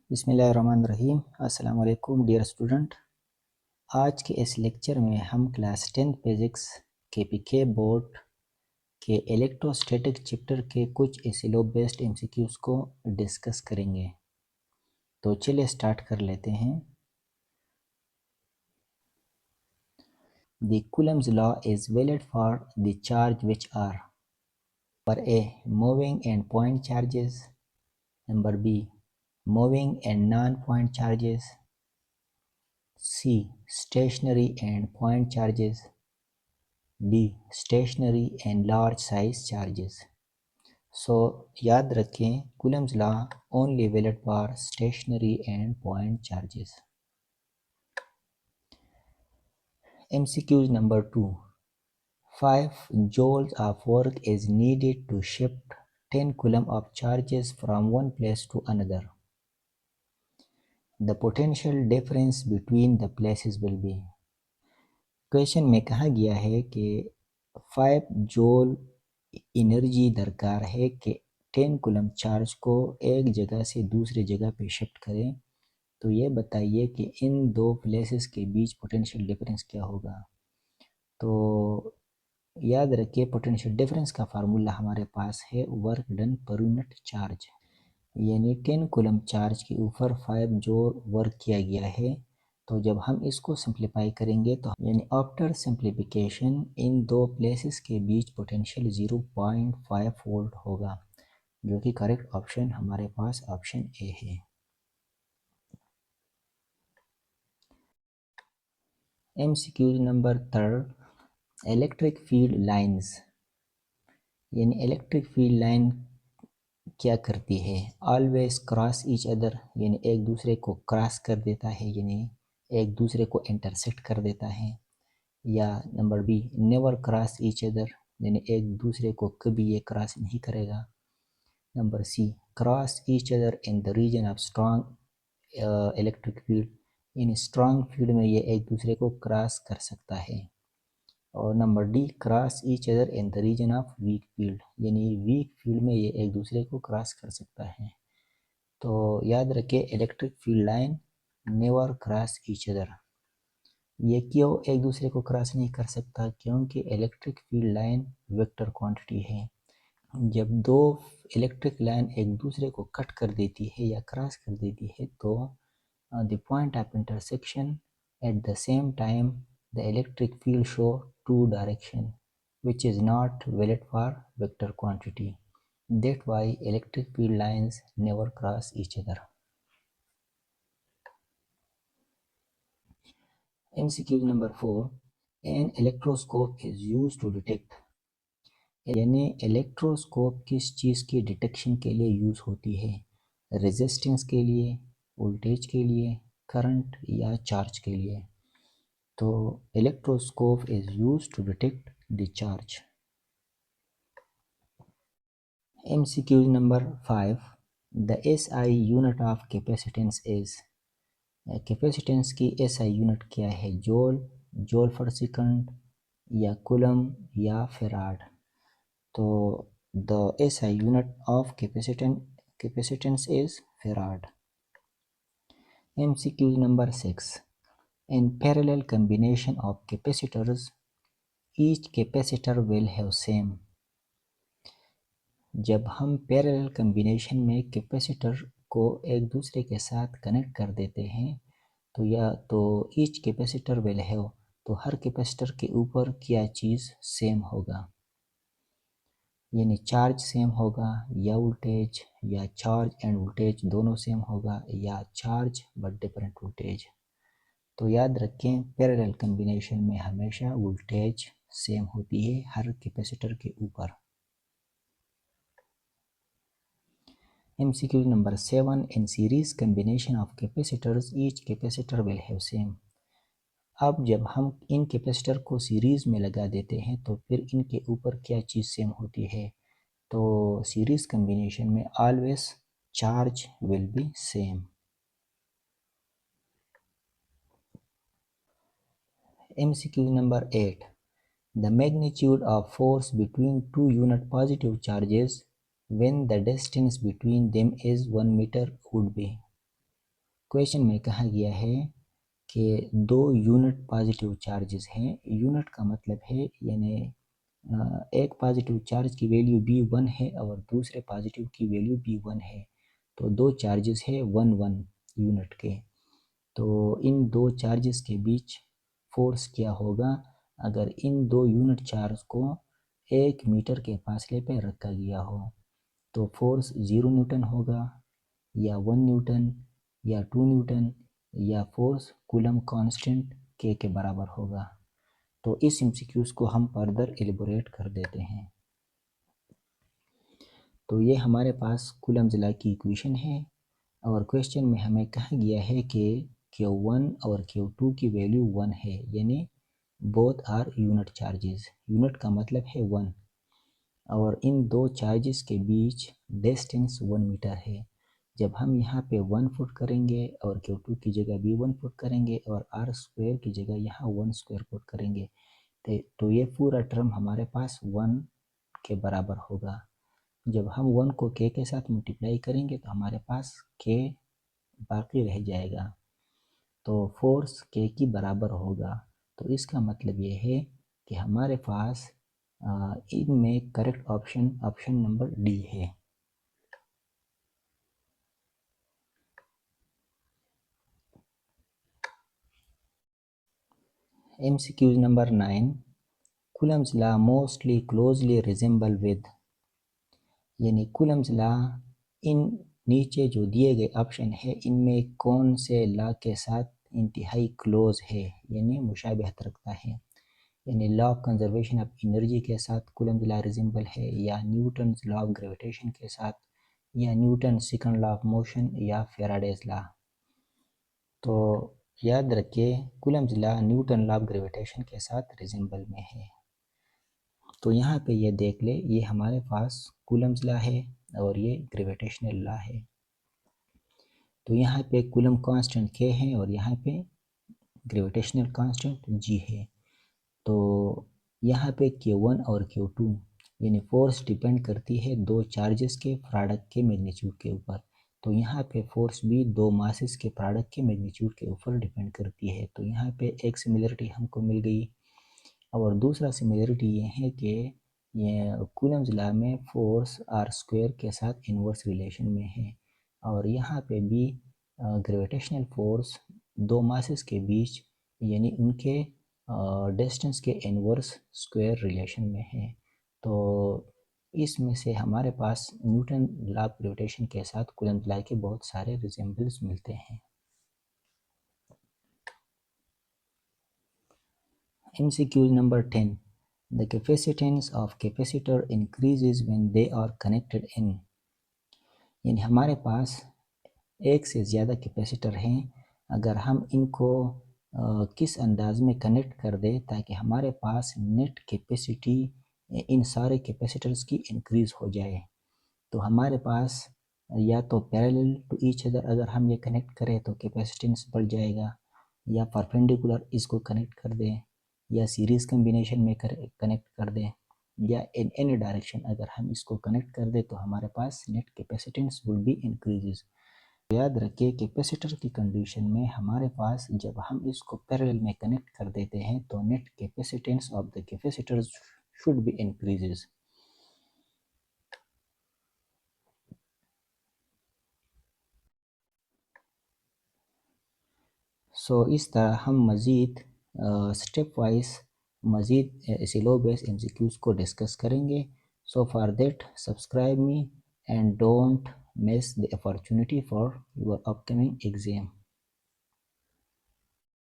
बिस्मिल्लाहिर्रहमानिर्रहीम। अस्सलाम वालेकुम डियर स्टूडेंट। आज के इस लेक्चर में हम क्लास 10 फिज़िक्स के पीके बोर्ड के इलेक्ट्रोस्टैटिक चैप्टर के कुछ एसिलो बेस्ड एमसीक्यूज़ को डिस्कस करेंगे। तो चलिए स्टार्ट कर लेते हैं। The Coulomb's law is valid for the charge which are number A moving and point charges, number B moving and non point charges, C. Stationary and point charges, D. Stationary and large size charges. So याद रखें Coulomb's law only valid for stationary and point charges. MCQs number 2. 5 joules of work is needed to shift 10 coulomb of charges from one place to another. The potential difference between the places will be. Question में कहा गया है कि 5 joule energy दरकार है कि 10 coulomb charge को एक जगह से दूसरी जगह पे शिफ्ट करें। तो ये बताइए कि इन दो प्लेसेस के बीच पोटेंशियल डिफरेंस क्या होगा। तो याद रखिए पोटेंशियल डिफरेंस का फार्मूला हमारे पास है work done per unit charge, यानी 10 कूलम चार्ज के ऊपर 5 जूल वर्क किया गया है। तो जब हम इसको सिंप्लीफाई करेंगे तो यानी आफ्टर सिंप्लीफिकेशन इन दो प्लेसेस के बीच पोटेंशियल 0.5 वोल्ट होगा, जो कि करेक्ट ऑप्शन हमारे पास ऑप्शन ए है। MCQ number 3, electric field lines, यानी इलेक्ट्रिक फील्ड लाइन क्या करती है। ऑलवेज क्रॉस ईच अदर, यानी एक दूसरे को क्रॉस कर देता है, यानी एक दूसरे को इंटरसेक्ट कर देता है। या number B never cross each other, यानी एक दूसरे को कभी ये क्रॉस नहीं करेगा। Number C cross each other in the region of strong electric field, in strong field में ये एक दूसरे को क्रॉस कर सकता है। और number D cross each other in the region of weak field, यानी वीक फील्ड में ये एक दूसरे को क्रॉस कर सकता है। तो याद रखिए electric field line never cross each other. ये क्यों एक दूसरे को क्रॉस नहीं कर सकता, क्योंकि electric field line vector quantity है। जब दो इलेक्ट्रिक लाइन एक दूसरे को कट कर देती है या क्रॉस कर देती है तो the point of intersection at the same time the electric field show two direction which is not valid for vector quantity. That's why electric field lines never cross each other. MCQ number 4, an electroscope is used to detect, यानी electroscope किस चीज़ की detection के लिए use होती है। Resistance के लिए, voltage के लिए, करंट या चार्ज के लिए। तो electroscope is used to detect the charge. MCQ number 5, the SI unit of capacitance is, capacitance की SI यूनिट क्या है। जूल, जूल पर सेकंड या कूलम या फैराड। तो the SI unit of capacitance is farad. MCQ number 6, in parallel combination of capacitors each capacitor will have same, जब हम parallel combination में कैपेसिटर को एक दूसरे के साथ कनेक्ट कर देते हैं तो या तो ईच कैपेसिटर विल हैव, तो हर कैपेसिटर के ऊपर क्या चीज़ सेम होगा, यानी चार्ज सेम होगा या वोल्टेज, या चार्ज एंड वोल्टेज दोनों सेम होगा, या चार्ज बट डिफरेंट वोल्टेज। तो याद रखें पैरेलल कम्बिनेशन में हमेशा वोल्टेज सेम होती है हर कैपेसिटर के ऊपर। MCQ number 7, in series combination of capacitors each capacitor will have same। अब जब हम इन कैपेसिटर को सीरीज में लगा देते हैं तो फिर इनके ऊपर क्या चीज़ सेम होती है। तो सीरीज कम्बिनेशन में always charge will be same. MCQ number 8, the magnitude of force between two unit positive charges when the distance between them is 1 meter would be। Question में कहा गया है कि दो यूनिट पॉजिटिव चार्जेस हैं। Unit का मतलब है यानी एक पॉजिटिव चार्ज की वैल्यू B1 है और दूसरे पॉजिटिव की वैल्यू B1 है। तो दो चार्जेस है 1 1 यूनिट के। तो इन दो चार्जेस के बीच फोर्स क्या होगा अगर इन दो यूनिट चार्ज को 1 मीटर के फासले पर रखा गया हो। तो फोर्स 0 न्यूटन होगा या 1 न्यूटन या 2 न्यूटन या फोर्स कूलम कांस्टेंट के बराबर होगा। तो इस एमसीक्यूज को हम फर्दर एलिबोरेट कर देते हैं। तो ये हमारे पास कूलम्स लॉ की इक्वेशन है और क्वेश्चन में हमें कहा गया है कि Q1 और Q2 की वैल्यू 1 है, यानी both are unit charges. Unit का मतलब है 1 और इन दो चार्जेस के बीच डिस्टेंस 1 मीटर है। जब हम यहाँ पे 1 फुट करेंगे और Q2 की जगह भी 1 फुट करेंगे और R स्क्वायर की जगह यहाँ 1 स्क्वायर फुट करेंगे तो ये पूरा टर्म हमारे पास 1 के बराबर होगा। जब हम 1 को K के साथ मल्टीप्लाई करेंगे तो हमारे पास K बाकी रह जाएगा। तो फोर्स K की बराबर होगा। तो इसका मतलब ये है कि हमारे पास इनमें करेक्ट ऑप्शन नंबर डी है। MCQ number 9, Coulomb's law mostly closely resemble with, यानी कूलम्स लॉ इन नीचे जो दिए गए ऑप्शन है इनमें कौन से लॉ के साथ इंतहाई क्लोज है यानी मुशाबहत रखता है। यानी law of conservation of energy के साथ कूलम्स लॉ रिजेंबल है या न्यूटन लॉ ऑफ ग्रेविटेशन के साथ या Newton second law of motion या फेराडेज लॉ। तो याद रखिए Coulomb's law Newton law of gravitation के साथ रिजेंबल में है। तो यहाँ पे ये देख ले, ये हमारे पास कूलम्स लॉ है और ये ग्रेविटेशनल लॉ है। तो यहाँ पे कूलम कांस्टेंट K है और यहाँ पे ग्रेविटेशनल कांस्टेंट G है। तो यहाँ पे Q1 और Q2 यानी फोर्स डिपेंड करती है दो चार्जेस के प्रोडक्ट के मैग्नीट्यूड के ऊपर। तो यहाँ पे फोर्स भी दो मासेस के प्रोडक्ट के मैग्नीट्यूड के ऊपर डिपेंड करती है। तो यहाँ पे एक सिमिलरिटी हमको मिल गई और दूसरा सिमिलरिटी ये है कि ये कूलम्स लॉ में फोर्स R स्क्वायर के साथ इन्वर्स रिलेशन में है और यहाँ पे भी ग्रेविटेशनल फोर्स दो मासेस के बीच यानी उनके डिस्टेंस के इन्वर्स स्क्वायर रिलेशन में है। तो इसमें से हमारे पास न्यूटन लॉ ऑफ ग्रेविटेशन के साथ कूलम्स लॉ के बहुत सारे रिजेंबल्स मिलते हैं। MCQ number 10. The capacitance of capacitor increases when they are connected in, यानी हमारे पास एक से ज़्यादा कैपेसिटर हैं। अगर हम इनको किस अंदाज में कनेक्ट कर दें ताकि हमारे पास नेट कैपेसिटी इन सारे कैपेसिटर्स की इंक्रीज़ हो जाए। तो हमारे पास या तो पैरेलल टू ईच अदर अगर हम ये कनेक्ट करें तो कैपेसिटेंस बढ़ जाएगा, या परपेंडिकुलर इसको कनेक्ट कर दें, या सीरीज़ कम्बिनेशन में कनेक्ट कर दें, या इन एनी डायरेक्शन अगर हम इसको कनेक्ट कर दें तो हमारे पास net capacitance will be increases. याद रखिए कैपेसिटर की कंडीशन में हमारे पास जब हम इसको पैरेलल में कनेक्ट कर देते हैं तो net capacitance of the capacitor should be increases. So इस तरह हम मज़ीद स्टेप वाइज मज़ीद सिलो बेस MCQs को डिस्कस करेंगे। So for that subscribe me and don't miss the opportunity for your upcoming exam.